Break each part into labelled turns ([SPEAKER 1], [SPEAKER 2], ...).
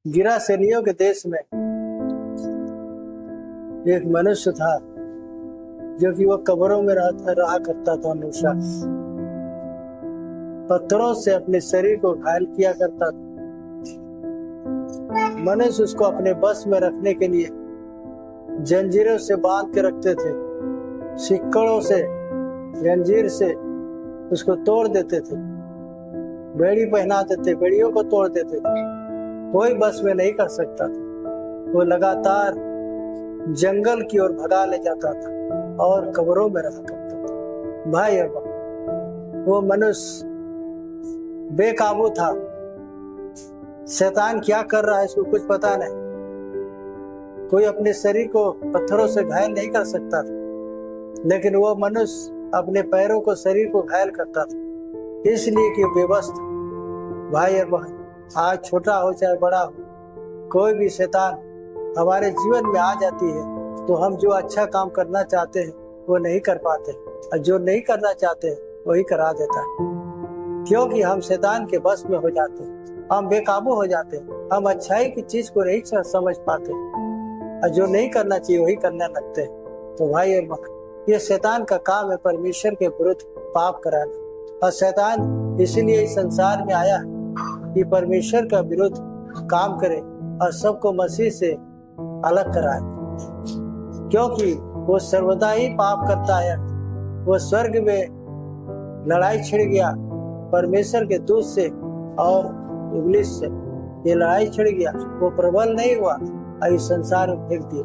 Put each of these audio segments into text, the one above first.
[SPEAKER 1] गिरासेनियों के देश में एक मनुष्य था जो कि वह कब्रों में रहा करता था। हमेशा पत्थरों से अपने शरीर को घायल किया करता था। मनुष्य उसको अपने बस में रखने के लिए जंजीरों से बांध के रखते थे, सिक्कड़ों से, जंजीर से उसको तोड़ देते थे, बेड़ी पहना देते, बेड़ियों को तोड़ देते थे। कोई बस में नहीं कर सकता था। वो लगातार जंगल की ओर भगा ले जाता था और कब्रों में रहा करता था। भाई और वो मनुष्य बेकाबू था। शैतान क्या कर रहा है इसको कुछ पता नहीं। कोई अपने शरीर को पत्थरों से घायल नहीं कर सकता था, लेकिन वो मनुष्य अपने पैरों को, शरीर को घायल करता था, इसलिए कि बेबस था। भाई और बहन, आज छोटा हो चाहे बड़ा हो, कोई भी शैतान हमारे जीवन में आ जाती है तो हम जो अच्छा काम करना चाहते हैं वो नहीं कर पाते, और जो नहीं करना चाहते हैं वही करा देता है। क्योंकि हम शैतान के बस में हो जाते हैं, हम बेकाबू हो जाते हैं, हम अच्छाई की चीज को नहीं समझ पाते, और जो नहीं करना चाहिए वही करने लगते हैं। तो भाई और बहन, ये शैतान का काम है परमेश्वर के विरुद्ध पाप कराना। और शैतान इसीलिए इस संसार में आया है कि परमेश्वर का विरुद्ध काम करे और सबको मसीह से अलग कराए, क्योंकि वो सर्वदा ही पाप करता है। वो स्वर्ग में लड़ाई छिड़ गया परमेश्वर के दूत से और इब्लिस से। ये लड़ाई छिड़ गया, वो प्रबल नहीं हुआ और इस संसार में फेंक दिया,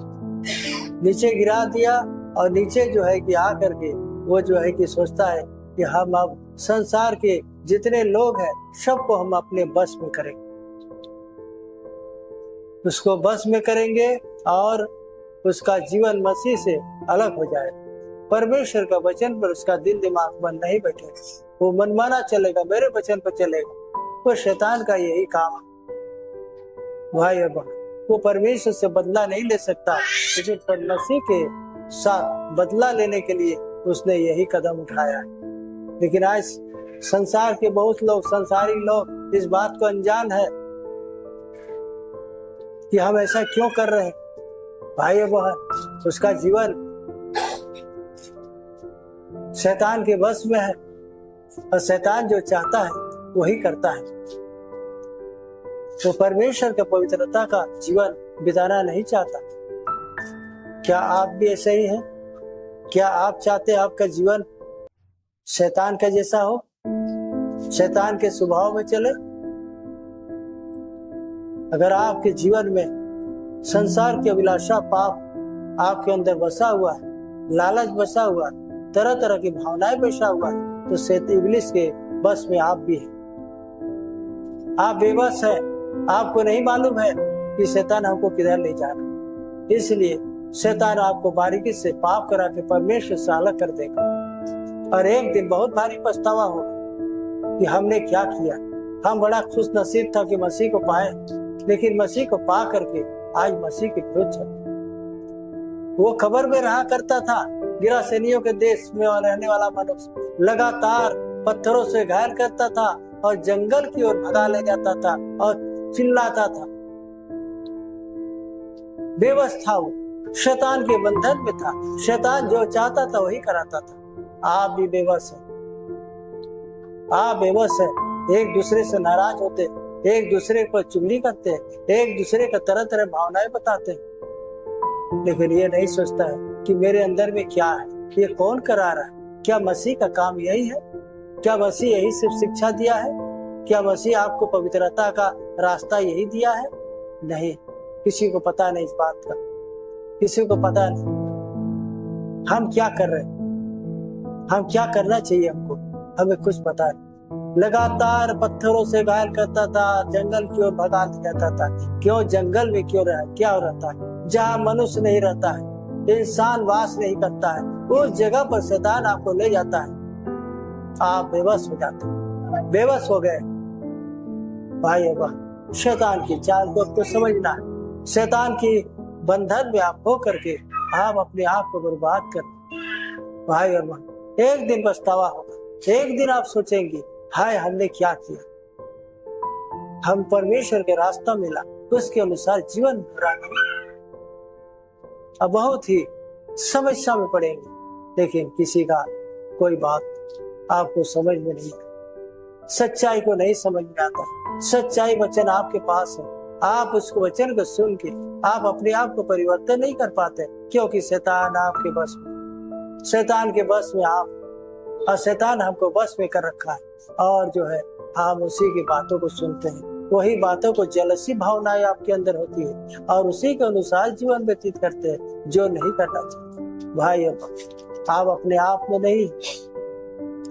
[SPEAKER 1] नीचे गिरा दिया। और नीचे जो है कि आ करके वो जो है कि सोचता है कि हम अब संसार के जितने लोग हैं सबको हम अपने बस में करेंगे, उसको बस में करेंगे और उसका जीवन मसीह से अलग हो जाए। परमेश्वर का वचन पर उसका दिल दिमाग मन नहीं बैठेगा, वो मनमाना चलेगा, मेरे वचन पर चलेगा। वो शैतान का यही काम है। भाई और बहन, वो परमेश्वर से बदला नहीं ले सकता, लेकिन पर मसीह के साथ बदला लेने के लिए उसने यही कदम उठाया है। लेकिन आज संसार के बहुत लोग, संसारी लोग इस बात को अनजान है कि हम ऐसा क्यों कर रहे हैं। भाई और बहन, उसका जीवन शैतान के बस में है और शैतान जो चाहता है वही करता है। तो परमेश्वर के पवित्रता का जीवन बिताना नहीं चाहता। क्या आप भी ऐसे ही हैं? क्या आप चाहते हैं आपका जीवन शैतान का जैसा हो, शैतान के स्वभाव में चले? अगर आपके जीवन में संसार की अभिलाषा, पाप आपके अंदर बसा हुआ है, लालच बसा हुआ है, तरह तरह की भावनाएं बसा हुआ है, तो शैतान इब्लिस के बस में आप भी हैं। आप बेबस हैं, आपको नहीं मालूम है कि शैतान हमको किधर ले जा रहा है। इसलिए शैतान आपको बारीकी से पाप करा के परमेश्वर से अलग कर देगा, और एक दिन बहुत भारी पछतावा होगा कि हमने क्या किया। हम बड़ा खुश नसीब था कि मसीह को पाए, लेकिन मसीह को पा करके आज मसीह के विरुद्ध चल। वो खबर में रहा करता था, गिरासेनियों के देश में रहने वाला मनुष्य लगातार पत्थरों से घायल करता था और जंगल की ओर भगा ले जाता था और चिल्लाता था। बेबस था, वो शैतान के बंधन में था। शैतान जो चाहता था वही कराता था। आप भी बेबस हैं, आप बेबस हैं। एक दूसरे से नाराज होते, एक दूसरे पर चुगली करते, एक दूसरे का तरह तरह भावनाएं बताते, लेकिन ये नहीं सोचता है कि मेरे अंदर में क्या है, ये कौन करा रहा है। क्या मसीह का काम यही है? क्या मसीह यही सिर्फ शिक्षा दिया है? क्या मसीह आपको पवित्रता का रास्ता यही दिया है? नहीं, किसी को पता नहीं इस बात का, किसी को पता नहीं हम क्या कर रहे हैं, हम क्या करना चाहिए हमको, हमें कुछ पता नहीं। लगातार पत्थरों से घायल करता था, जंगल की ओर भगा जाता था। क्यों जंगल में क्यों रहा, क्या रहता है? जहाँ मनुष्य नहीं रहता है, इंसान वास नहीं करता है, उस जगह पर शैतान आपको ले जाता है। आप बेबस हो जाते, बेबस हो गए। भाई बहन, शैतान की चाल को आपको समझना है। शैतान की बंधन में आप हो करके आप अपने आप को बर्बाद कर। भाई और बहन, एक दिन पछतावा होगा, एक दिन आप सोचेंगे हाय हमने क्या किया। हम परमेश्वर के रास्ता मिला, उसके अनुसार जीवन बुरा नहीं। अब बहुत ही समस्या में पड़ेंगे, लेकिन किसी का कोई बात आपको समझ में नहीं आता, सच्चाई को नहीं समझ में आता। सच्चाई वचन आपके पास है, आप उसको वचन को सुन के आप अपने आप को परिवर्तन नहीं कर पाते, क्योंकि शैतान आपके बस में, शैतान के बस में आप, और शैतान हमको बस में कर रखा है। और जो है हम उसी की बातों को सुनते हैं, वही बातों को जलसी भावनाएं आपके अंदर होती है और उसी के अनुसार जीवन व्यतीत करते हैं, जो नहीं करना चाहिए। भाई आप अपने आप में नहीं,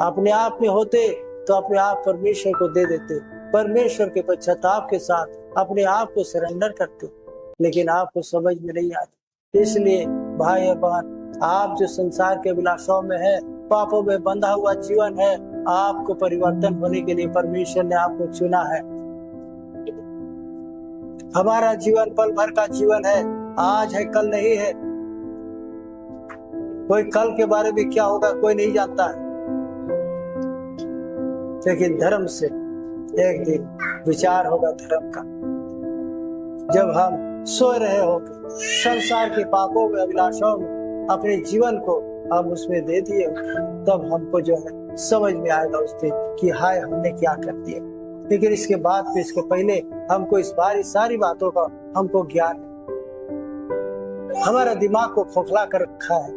[SPEAKER 1] अपने आप में होते तो अपने आप परमेश्वर को दे देते, परमेश्वर के पश्चाताप के साथ अपने आप को सरेंडर करते, लेकिन आपको समझ में नहीं आता। इसलिए भाई और बहन, आप जो संसार के अभिलाषाओं में है, पापों में बंधा हुआ जीवन है, आपको परिवर्तन होने के लिए परमेश्वर ने आपको चुना है। हमारा जीवन पल भर का जीवन है, आज है कल नहीं है। कोई कल के बारे में क्या होगा कोई नहीं जानता है, लेकिन धर्म से एक दिन विचार होगा धर्म का। जब हम सो रहे होंगे संसार के पापों में, अभिलाषाओं में, अपने जीवन को हम उसमें दे दिए, तब हमको जो है समझ में आएगा उस दिन कि हाय हमने क्या कर दिया। लेकिन इसके बाद में, इसके पहले हमको इस बार सारी बातों का हमको ज्ञान है। हमारा दिमाग को खोखला कर रखा है,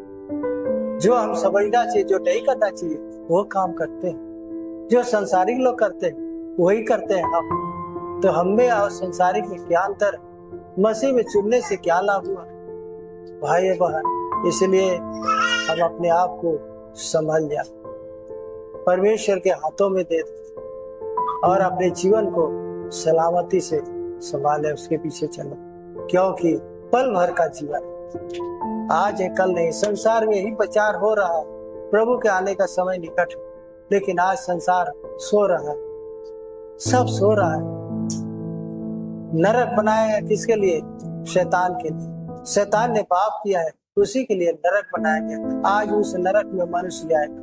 [SPEAKER 1] जो हम समझना चाहिए, जो नहीं करना चाहिए वो काम करते हैं, जो संसारिक लोग करते हैं वही करते हैं हम। तो हमें और संसारिक में क्या अंतर, मसीह में चुनने से क्या लाभ हुआ भाई बहन। इसलिए हम अपने आप को संभाल जाए, परमेश्वर के हाथों में दे दे और अपने जीवन को सलामती से संभाले, उसके पीछे चले, क्योंकि पल भर का जीवन आज है कल नहीं। संसार में ही प्रचार हो रहा है प्रभु के आने का समय निकट है, लेकिन आज संसार सो रहा है, सब सो रहा है। नरक बनाया है किसके लिए? शैतान के लिए। शैतान ने पाप किया है, उसी के लिए नरक बनाया गया। आज उस नरक में मनुष्य जाएगा,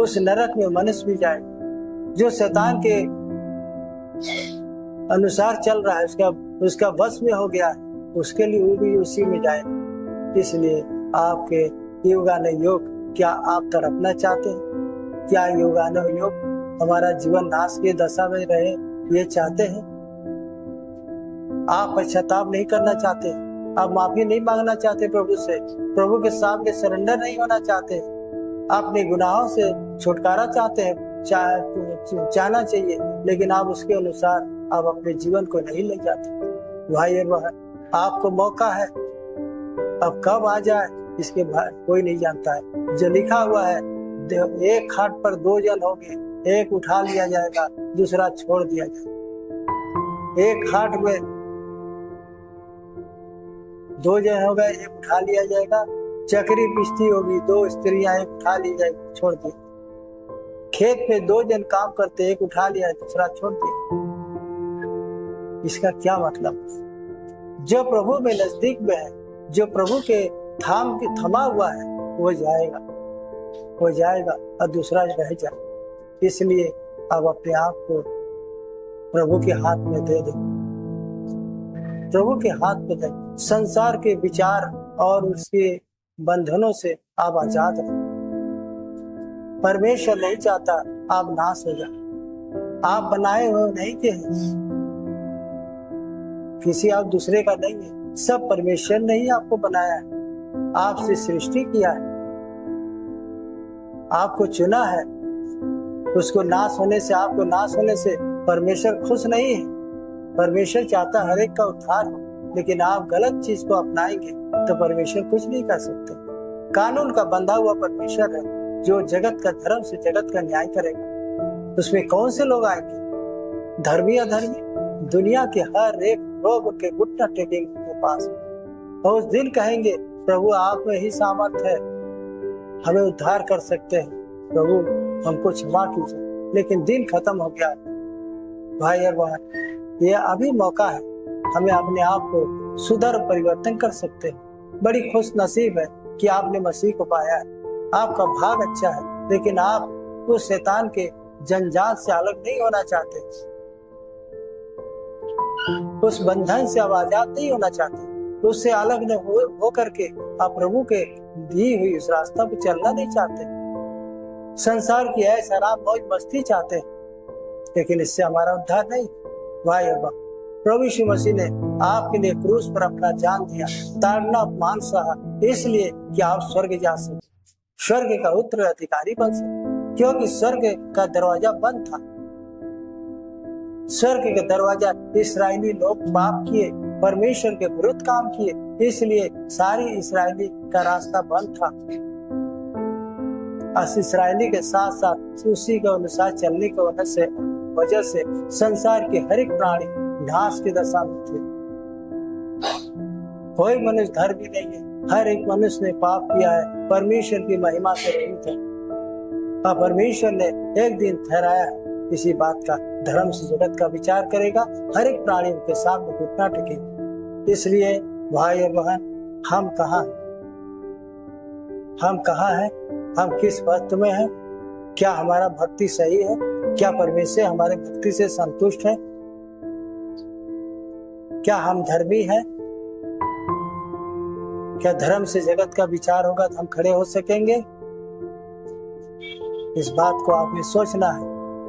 [SPEAKER 1] उस नरक में मनुष्य भी जाएगा। जो शैतान के अनुसार चल रहा है, उसका बस में हो गया है, उसके लिए वो भी उसी में जाएगा। इसलिए आपके योगानुयोग, क्या आप तड़पना चाहते हैं? क्या योगानुयोग हमारा जीवन नाश की दशा में रहे, ये चाहते हैं? आप पश्चाताप नहीं करना चाहते, आप माफी नहीं मांगना चाहते प्रभु से, प्रभु के सामने सरेंडर नहीं होना चाहते, अपने गुनाहों से छुटकारा चाहते हैं, चाहना चाहिए, लेकिन आप उसके अनुसार आप अपने जीवन को नहीं ले जाते। भाई और बहन, आपको मौका है, अब कब आ जाए इसके कोई नहीं जानता है। जो लिखा हुआ है, एक खाट पर दो जन होंगे, एक उठा लिया जाएगा, दूसरा छोड़ दिया जाएगा। एक खाट में दो जन हो गए, एक उठा लिया जाएगा। चक्री पिस्ती होगी, दो स्त्रियां, एक उठा ली जाएगी, छोड़ दी। खेत में दो जन काम करते, एक उठा लिया, दूसरा छोड़ दिया। इसका क्या मतलब? जो प्रभु में नजदीक में है, जो प्रभु के थमा हुआ है, वो जाएगा और दूसरा रह जाएगा। इसलिए अब अपने आप को प्रभु के हाथ में दे दो, प्रभु के हाथ में दे। संसार के विचार और उसके बंधनों से आप आजाद रहो। परमेश्वर नहीं चाहता आप नाश हो जाए। आप बनाए हुए नहीं थे, किसी आप दूसरे का नहीं है, सब परमेश्वर ने ही आपको बनाया है, आपसे सृष्टि किया है, आपको चुना है। उसको नाश होने से, आपको नाश होने से परमेश्वर खुश नहीं है। परमेश्वर चाहता हर एक का उद्धार हो, लेकिन आप गलत चीज को अपनाएंगे तो परमेश्वर कुछ नहीं कर सकते। कानून का बंधा हुआ परमेश्वर है, जो जगत का धर्म से जगत का न्याय करेगा। उसमें कौन से लोग आएंगे? धर्मी अधर्मी, दुनिया के हर एक लोग उनके घुटना टेकेंगे उनके पास, और उस दिन कहेंगे प्रभु आप में ही सामर्थ है, हमें उद्धार कर सकते हैं, प्रभु हमको क्षमा कीजिए। लेकिन दिन खत्म हो गया। भाई और बहन, ये अभी मौका है, हमें अपने आप को सुधर परिवर्तन कर सकते हैं। बड़ी खुश नसीब है कि आपने मसीह को पाया है, आपका भाग अच्छा है, लेकिन आप उस शैतान के जंजाल से अलग नहीं होना चाहते। उस बंधन से आप आजाद नहीं होना चाहते, उससे अलग न हो करके आप प्रभु के दी हुई उस रास्ता पर चलना नहीं चाहते, संसार की ऐसा आराम मौज मस्ती चाहते, लेकिन इससे हमारा उद्धार नहीं। भाई और बहन, प्रभु यीशु मसीह ने आपके लिए क्रूस पर अपना जान दिया, ताड़ना अपमान सहा, इसलिए कि आप स्वर्ग जा सके, स्वर्ग का उत्तराधिकारी बन सके, क्योंकि स्वर्ग का दरवाजा बंद था। स्वर्ग का दरवाजा, इस्राएली लोग पाप किए, परमेश्वर के विरुद्ध काम किए, इसलिए सारी इस्राएली का रास्ता बंद था। इस्राएली के साथ साथ उसी के अनुसार चलने की वजह से संसार के हर एक प्राणी नाश की दशा में थे। कोई मनुष्य धर्मी नहीं है, हर एक मनुष्य ने पाप किया है, परमेश्वर की महिमा से रहित है। और परमेश्वर ने एक दिन ठहराया इसी बात का, धर्म से जगत का विचार करेगा, हर एक प्राणी उनके सामने घुटना टेकेगा। इसलिए भाई और बहन, हम कहाँ हैं? हम किस पथ में हैं? क्या हमारा भक्ति सही है? क्या परमेश्वर हमारे भक्ति से संतुष्ट है? क्या हम धर्मी हैं? क्या धर्म से जगत का विचार होगा तो हम खड़े हो सकेंगे? इस बात को आपने सोचना है,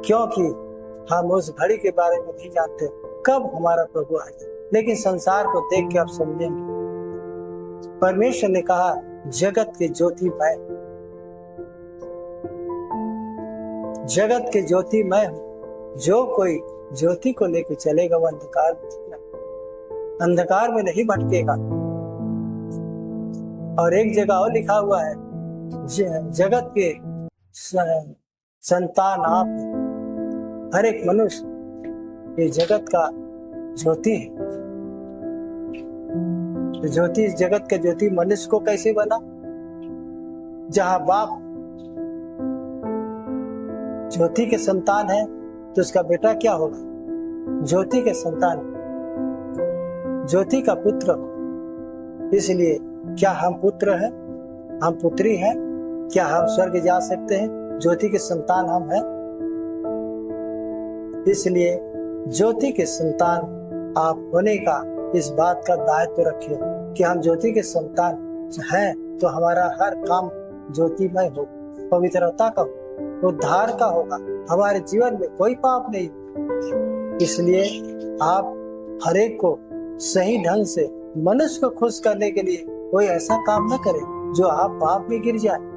[SPEAKER 1] क्योंकि हम उस घड़ी के बारे में नहीं जानते कब हमारा प्रभु आएगा, लेकिन संसार को देख के आप समझेंगे। परमेश्वर ने कहा, जगत के ज्योति मैं हूं, जो कोई ज्योति को लेकर चलेगा वो अंधकार में नहीं भटकेगा। और एक जगह और लिखा हुआ है, जगत के संतान आप, हर एक मनुष्य ये जगत का ज्योति है। ज्योति, जगत का ज्योति मनुष्य को कैसे बना? जहां बाप ज्योति के संतान है तो उसका बेटा क्या होगा? ज्योति के संतान, ज्योति का पुत्र। इसलिए क्या हम पुत्र हैं? हम पुत्री हैं? क्या हम स्वर्ग जा सकते हैं? ज्योति के संतान हम हैं। इसलिए ज्योति के संतान आप होने का इस बात का दायित्व रखिए कि हम ज्योति के संतान हैं, तो हमारा हर काम ज्योतिमय हो, पवित्रता का हो, उद्धार का होगा। हमारे जीवन में कोई पाप नहीं। इसलिए आप हर एक को सही ढंग से मनुष्य को खुश करने के लिए कोई ऐसा काम न करे जो आप पाप में गिर जाए।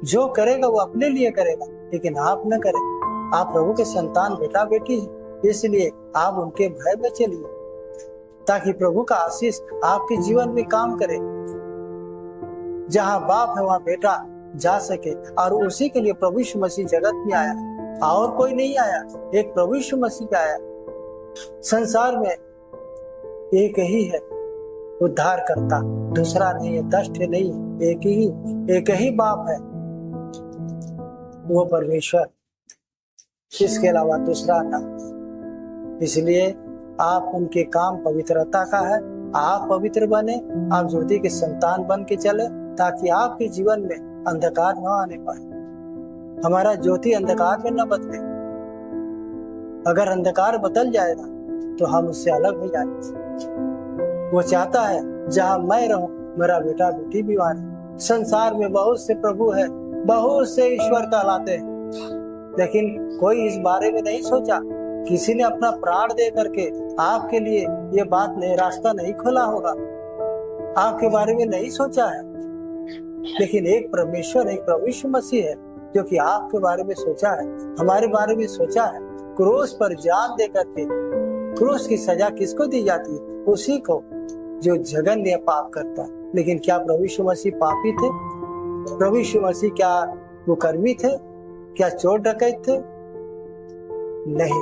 [SPEAKER 1] जो करेगा वो अपने लिए करेगा, लेकिन आप न करें। आप प्रभु के संतान, बेटा बेटी हैं, इसलिए आप उनके भय में चलिए, ताकि प्रभु का आशीष आपके जीवन में काम करे। जहां बाप है वहां बेटा जा सके, और उसी के लिए प्रभु यीशु मसीह जगत में आया, और कोई नहीं आया, एक प्रभु यीशु मसीह आया। संसार में एक ही है उद्धार करता, दूसरा नहीं है, दष्ट नहीं है, एक ही बाप है, वो परमेश्वर, इसके अलावा दूसरा ना। इसलिए आप उनके काम पवित्रता का है, आप पवित्र बने, आप ज्योति के संतान बन के चले, ताकि आपके जीवन में अंधकार न आने पाए, हमारा ज्योति अंधकार में न बदले। अगर अंधकार बदल जाएगा तो हम उससे अलग हो जाएंगे। वो चाहता है जहां मैं रहूं मेरा बेटा बेटी भी वहां रहे। संसार में बहुत से प्रभु है, बहुत से ईश्वर कहलाते हैं, लेकिन कोई इस बारे में नहीं सोचा। किसी ने अपना प्राण दे करके आपके लिए ये बात नहीं, रास्ता नहीं खोला होगा, आपके बारे में नहीं सोचा है। लेकिन एक परमेश्वर, एक प्रभु यीशु मसीह है जो कि आपके बारे में सोचा है, हमारे बारे में सोचा है। क्रूस पर जान दे करके, क्रूस की सजा किसको दी जाती है? उसी को जो जघन्य पाप करता है। लेकिन क्या प्रभु यीशु मसीह पापी थे? प्रभु यीशु मसीह क्या कुकर्मी थे? क्या चोर डकैत थे? नहीं,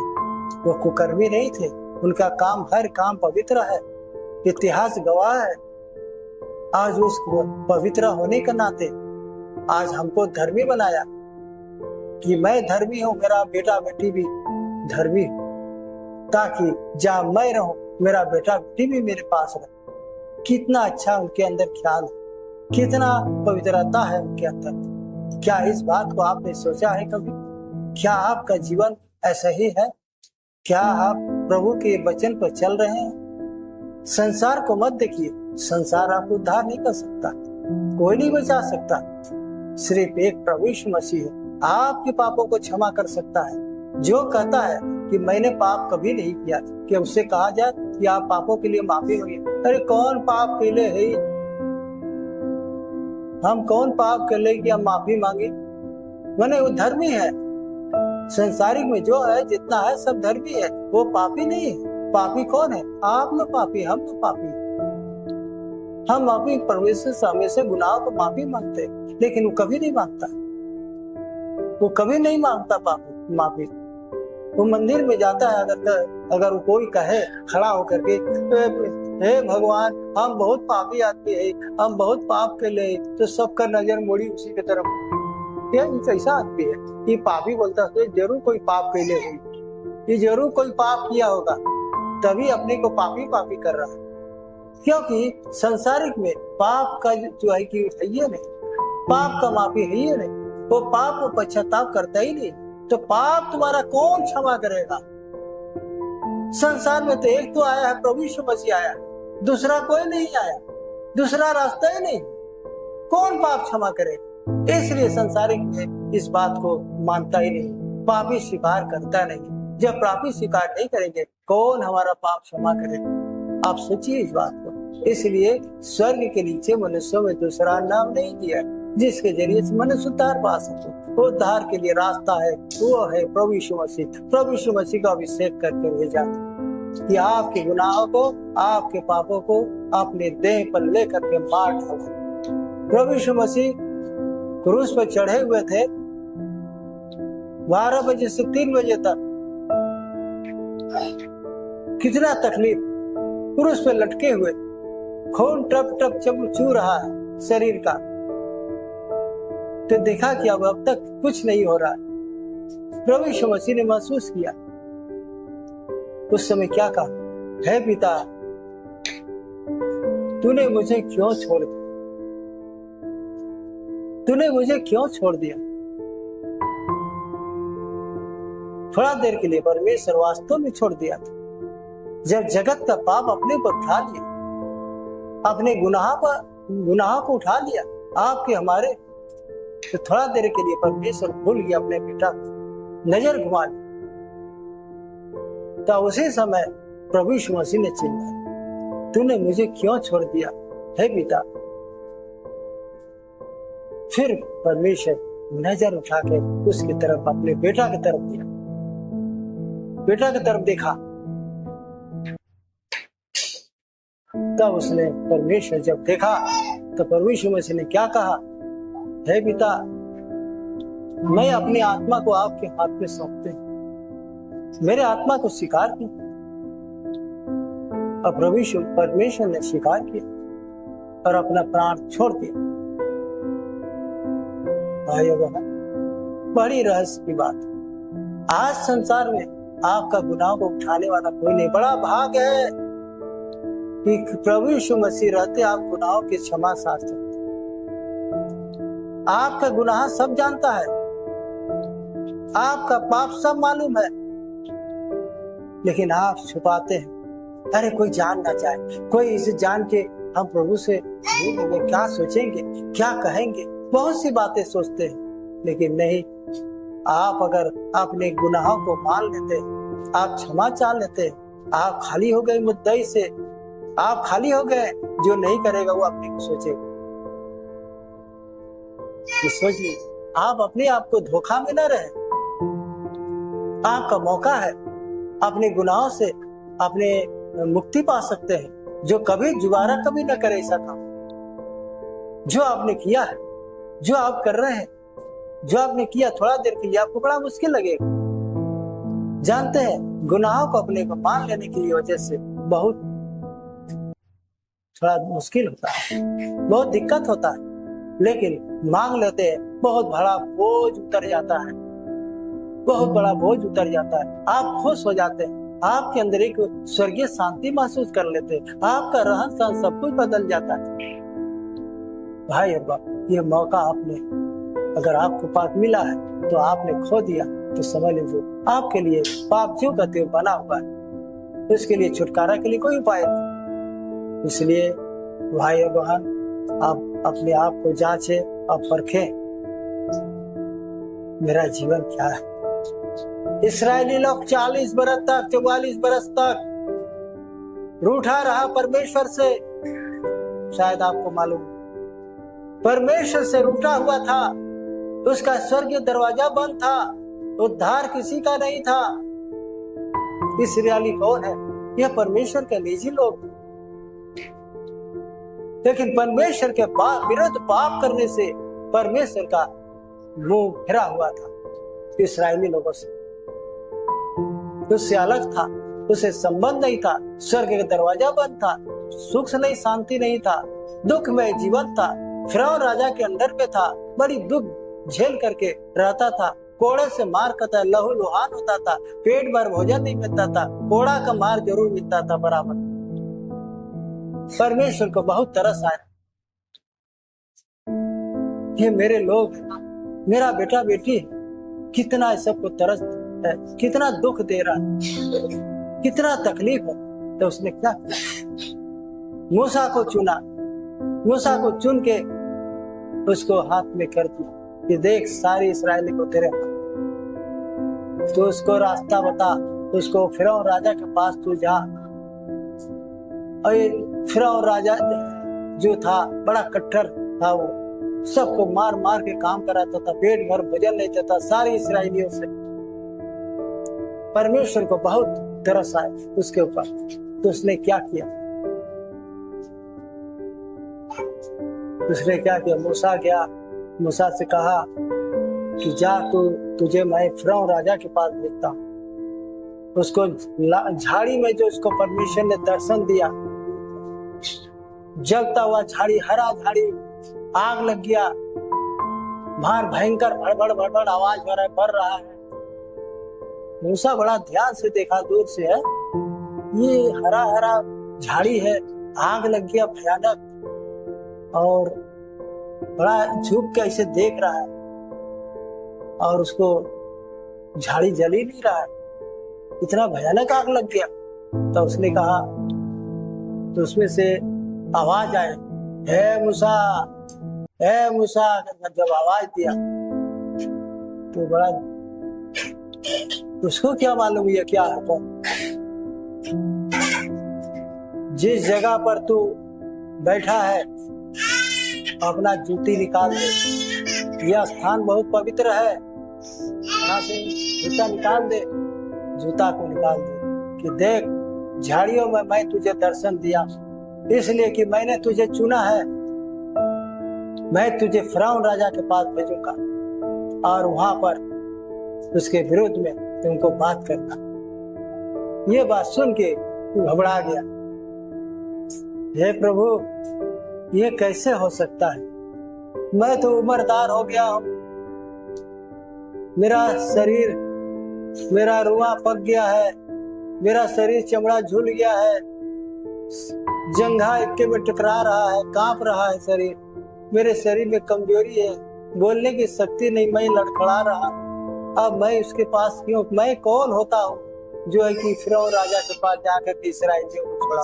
[SPEAKER 1] वो कुकर्मी नहीं थे। उनका काम, हर काम पवित्र है। इतिहास गवाह है। आज उस पवित्र होने के नाते आज हमको धर्मी बनाया कि मैं धर्मी हूं, मेरा बेटा बेटी भी धर्मी, ताकि जहां मैं रहूं मेरा बेटा बेटी भी मेरे पास रहे। कितना अच्छा उनके अंदर ख्याल है, कितना पवित्रता है उनके अंदर। क्या इस बात को आपने सोचा है कभी? क्या आपका जीवन ऐसा ही है? क्या आप प्रभु के वचन पर चल रहे हैं। संसार को मत देखिए, संसार आपको उद्धार नहीं कर सकता, कोई नहीं बचा सकता। सिर्फ एक प्रभु यीशु मसीह है, आपके पापों को क्षमा कर सकता है। जो कहता है कि मैंने पाप कभी नहीं किया, कि उससे कहा जाए कि आप पापों के लिए माफी होगी। अरे कौन पाप के लिए है? हम कौन पाप के लिए कि हम माफी मांगे? मैंने वो धर्मी है। संसारिक में जो है जितना है सब धर्मी है, वो पापी नहीं है। पापी कौन है? आप लोग पापी, हम लोग पापी। हम अपनी परमेश्वर से हमेशा गुनाहों को माफी मांगते, लेकिन वो कभी नहीं मांगता, वो कभी नहीं मांगता माफी। वो मंदिर में जाता है, अगर वो कोई कहे खड़ा होकर के, हे भगवान हम बहुत पापी आदमी है, हम बहुत पाप के लिए, तो सबका नजर मोड़ी उसी की तरफ। ये कैसा आदमी है? ये पापी बोलता है, जरूर कोई पाप के लिए है, ये जरूर कोई पाप किया होगा, तभी अपने को पापी पापी कर रहा है। क्योंकि संसारिक में पाप का जो है कि है ही नहीं, पाप का माफी है ही नहीं, वो पाप को पश्चाताप करता ही नहीं, तो पाप तुम्हारा कौन क्षमा करेगा? संसार में तो एक तो आया है, प्रभु यीशु मसीह आया, दूसरा कोई नहीं आया, दूसरा रास्ता ही नहीं। कौन पाप क्षमा करे? इसलिए संसारिक में इस बात को मानता ही नहीं, पापी स्वीकार करता नहीं। जब पापी स्वीकार नहीं करेंगे, कौन हमारा पाप क्षमा करेगा? आप सोचिए इस बात को। इसलिए स्वर्ग के नीचे मनुष्यों में दूसरा नाम नहीं दिया, जिसके जरिए से मनुष्य उद्धार पा सके। वो उद्धार के लिए रास्ता है, वो है प्रभु यीशु मसीह। प्रभु यीशु मसीह का अभिषेक करके भेजा कि आपके गुनाहों को, आपके पापों को अपने देह पर लेकर के मार डाला। प्रभु यीशु मसीह क्रूस पर चढ़े हुए थे 12 बजे से 3 बजे तक। कितना तकलीफ, क्रूस पे लटके हुए, खून टप टप चू रहा है शरीर का। तो देखा कि अब तक कुछ नहीं हो रहा। प्रभु यीशु मसीह ने महसूस किया, उस समय क्या कहा, हे पिता तूने मुझे क्यों छोड़ दिया? तूने मुझे क्यों छोड़ दिया? थोड़ा देर के लिए परमेश्वर वास्तव में छोड़ दिया था। जब जगत का पाप अपने पर उठा लिया, अपने गुनाह को उठा लिया आपके हमारे, तो थोड़ा देर के लिए परमेश्वर भूल गया अपने बेटा, नजर घुमा ली। तो उसी समय प्रभु यीशु मसीह ने चिल्लाया, तूने मुझे क्यों छोड़ दिया हे पिता? फिर परमेश्वर नजर उठा के उसकी तरफ, अपने बेटा की तरफ दिया, बेटा की तरफ देखा। तब उसने परमेश्वर जब देखा तो प्रभु यीशु मसीह ने क्या कहा, हे पिता मैं अपनी आत्मा को आपके हाथ में सौंपते हूं, मेरे आत्मा को स्वीकार किया। अब प्रभु परमेश्वर ने स्वीकार किया और अपना प्राण छोड़ दिया। भाइयों बहन, बड़ी रहस्य की बात। आज संसार में आपका गुनाह को उठाने वाला कोई नहीं। बड़ा भाग है कि प्रभु यीशु मसीह रहते आप गुनाहों की क्षमा साथ सकते। आपका गुनाह सब जानता है, आपका पाप सब मालूम है, लेकिन आप छुपाते हैं। अरे कोई जान ना जाए, कोई इसे जान के हम प्रभु से बोलेंगे, क्या सोचेंगे, क्या कहेंगे, बहुत सी बातें सोचते हैं। लेकिन नहीं, आप अगर अपने गुनाहों को मान लेते, आप क्षमा चाह लेते, आप खाली हो गए मुद्दई से, आप खाली हो गए। जो नहीं करेगा वो अपने को सोचेगा। सोचिए, आप अपने आप को धोखा में न रहे। आपका मौका है, अपने गुनाहों से अपने मुक्ति पा सकते हैं। जो कभी दोबारा कभी न करे ऐसा काम। जो आपने किया है, जो आप कर रहे हैं, जो आपने किया थोड़ा देर के लिए आपको बड़ा मुश्किल लगेगा। जानते हैं, गुनाहों को अपने को मान लेने की वजह से बहुत थोड़ा मुश्किल होता है, बहुत दिक्कत होता है, लेकिन मांग लेते हैं, बहुत बड़ा बोझ उतर जाता है, बहुत बड़ा बोझ उतर जाता है। आप खुश हो जाते हैं, आपके अंदर एक स्वर्गीय शांति महसूस कर लेते हैं, आपका रहन सहन सब कुछ बदल जाता है। भाई अब्बा, ये मौका आपने, अगर आपको पाप मिला है तो आपने खो दिया, तो समझ लीजिए आपके लिए पाप जो कहते हो बना हुआ है। उसके लिए छुटकारा के लिए कोई उपाय नहीं। इसलिए भाई और बहन, आप अपने आप को जांचें और परखें, मेरा जीवन क्या है। इस्राएली लोग 40 बरस तक, 44 बरस तक रूठा रहा परमेश्वर से। शायद आपको मालूम, परमेश्वर से रूठा हुआ था, उसका स्वर्गीय दरवाजा बंद था, उद्धार किसी का नहीं था। इस्राएली कौन है? यह परमेश्वर के निजी लोग। लेकिन परमेश्वर के विरुद्ध पाप करने से परमेश्वर का मुंह फिरा हुआ था इस्राएली लोगों से। उससे अलग था, उसे संबंध नहीं था, स्वर्ग का दरवाजा बंद था, सुख नहीं, शांति नहीं था, दुख में जीवन था, फिरौन राजा के अंडर पे था, बड़ी दुख झेल करके रहता था, कोड़े से मार खाता, लहू लुहान होता था, पेट भर भोजन नहीं मिलता था, कोड़ा का मार जरूर मिलता था बराबर। परमेश्वर को बहुत तरस आया, ये मेरे लोग, मेरा बेटा बेटी कितना सबको तरस है, कितना दुख दे रहा है, कितना तकलीफ है। तो उसने क्या किया? मूसा को चुना, मूसा को चुन के उसको हाथ में कर दिया कि देख सारी इस्राएली को तेरे हाथ, तो उसको रास्ता बता, उसको फिरौन राजा के पास तू जा। और फिरौन राजा जो था बड़ा कट्टर था, वो सबको मार मार के काम कराता था, पेट भर भोजन लेता था सारी इस्राएलियों से। परमेश्वर को बहुत तरस आया उसके ऊपर, तो उसने क्या किया? उसने क्या किया? मूसा गया, मूसा से कहा कि जा तुझे मैं फिरौन राजा के पास भेजता हूँ। उसको झाड़ी में जो उसको परमेश्वर ने दर्शन दिया, जलता हुआ झाड़ी, हरा झाड़ी, आग लग गया, बाहर भयंकर भड़बड़ भड़बड़ आवाज बढ़ रहा है। मूसा बड़ा ध्यान से देखा, दूर से है, ये हरा हरा झाड़ी है, आग लग गया भयानक, और बड़ा झुक के ऐसे देख रहा है, और उसको झाड़ी जल ही नहीं रहा है, इतना भयानक आग लग गया। तो उसने कहा, तो उसमें से आवाज आए, हे मूसा, हे मूसा। जब आवाज दिया तो बड़ा, उसको क्या मालूम ये क्या है। तो जिस जगह पर तू बैठा है अपना जूती निकाल दे, यह स्थान बहुत पवित्र है, यहाँ से जूता निकाल दे, जूता को निकाल दे कि देख झाड़ियों में मैं तुझे दर्शन दिया, इसलिए कि मैंने तुझे चुना है, मैं तुझे फिरौन राजा के पास भेजूंगा और वहां पर उसके विरोध में तुमको बात करना। ये बात सुन के घबरा गया, हे प्रभु ये कैसे हो सकता है, मैं तो उम्रदार हो गया हूं, मेरा शरीर, मेरा रुआ पक गया है, मेरा शरीर चमड़ा झूल गया है, जंघा इक्के में टकरा रहा है, कांप रहा है शरीर, मेरे शरीर में कमजोरी है, बोलने की शक्ति नहीं, मैं लड़खड़ा रहा, अब मैं उसके पास क्यों, मैं कौन होता हूँ जो है कि फिरौन राजा के पास जाकर के इस्राएलियों को छोड़ा।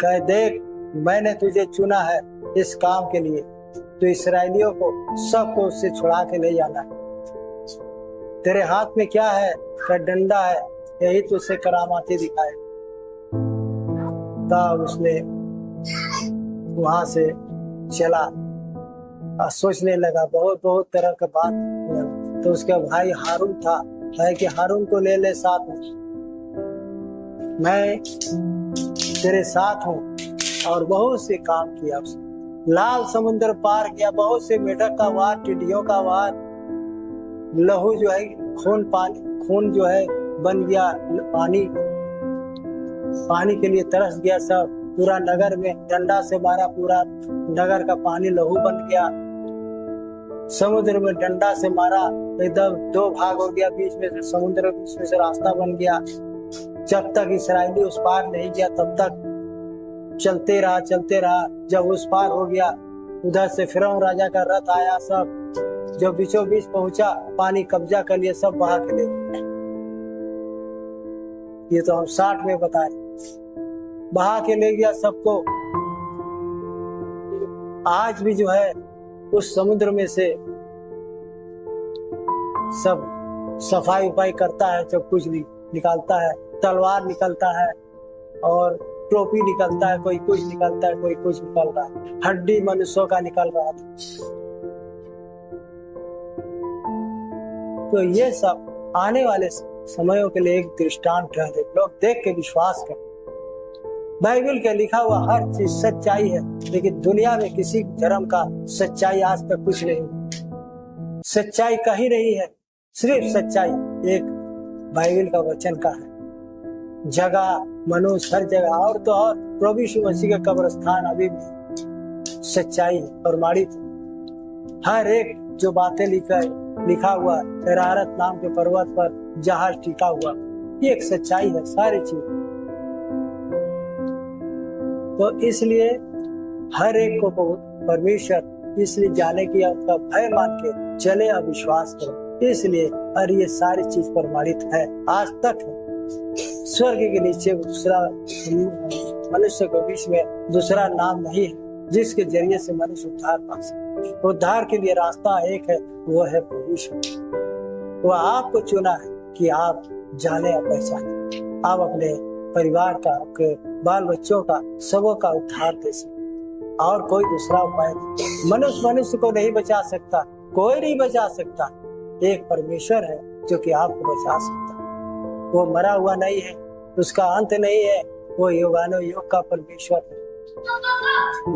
[SPEAKER 1] कह देख मैंने तुझे चुना है इस काम के लिए, तो इस्राएलियों को सबको उससे छुड़ा के ले जाना है। तेरे हाथ में क्या है? क्या डंडा है, यही तो उसे करामाती दिखाए। तब उसने वहां से चला और सोचने लगा, बहुत बहुत तरह का बात। तो उसका भाई हारून था, है कि हारून को ले ले साथ में, मैं तेरे साथ हूँ। और बहुत से काम किया उसने, लाल समुद्र पार किया, बहुत से मेढक का वार, टिड्डियों का वार, लहू जो है खून, पानी खून जो है बन गया, पानी के लिए तरस गया सब, पूरा नगर में डंडा से मारा, पूरा नगर का पानी लहू बन गया, समुद्र में डंडा से मारा, एकदम दो भाग हो गया, बीच में से समुद्र, बीच में से रास्ता बन गया। जब तक इस्राएली उस पार नहीं गया तब तक चलते रहा। जब उस पार हो गया, उधर से फिरौन राजा का रथ आया, सब जब बीचों बीच पहुंचा, पानी कब्जा कर लिया, सब बहा के ले। ये तो हम 60 में बताए, बहा के ले गया सबको। आज भी जो है उस समुद्र में से सब सफाई उपाई करता है, सब कुछ निकालता है, तलवार निकलता है और टोपी निकलता है, कोई कुछ निकलता है, कोई कुछ निकल रहा है, हड्डी मनुष्यों का निकल रहा था। तो ये सब आने वाले समयों के लिए एक दृष्टांत है, लोग देख के विश्वास करें। बाइबल के लिखा हुआ हर चीज सच्चाई है, लेकिन दुनिया में किसी धर्म का सच्चाई आज तक कुछ नहीं। सच्चाई कहीं नहीं है, सिर्फ सच्चाई एक बाइबल का वचन का है। जगह मनुष्य हर जगह और तो और प्रभु यीशु मसीह का कब्रिस्तान अभी भी सच्चाई प्रमाणित। हर एक जो बातें लिखा हुआ अरारत नाम के पर्वत पर जहाज टिका हुआ, ये एक सच्चाई है सारी चीज। तो इसलिए हर एक को परमेश्वर इसलिए जाने की उसका भय मान के चले, अविश्वास करो। इसलिए और ये सारी चीज प्रमाणित है आज तक। स्वर्ग के नीचे दूसरा मनुष्य के बीच में दूसरा नाम नहीं है जिसके जरिए से मनुष्य उद्धार पा सके। उद्धार के लिए रास्ता एक है, वो है परमेश्वर। वो आपको चुना है कि आप जाने और पहचाने, आप अपने परिवार का, आपके बाल बच्चों का, सबों का उद्धार दे सके। और कोई दूसरा उपाय नहीं। मनुष्य को नहीं बचा सकता, कोई नहीं बचा सकता। एक परमेश्वर है जो कि आपको बचा सकता। वो मरा हुआ नहीं है, उसका अंत नहीं है, वो युगानुयुग का परमेश्वर है।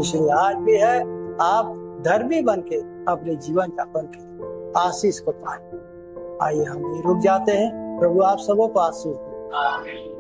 [SPEAKER 1] इसलिए आज भी है, आप धर्मी बन के अपने जीवन यापन के आशीष को पाए। आइए हम रुक जाते हैं। प्रभु आप सबों को आशीष दे।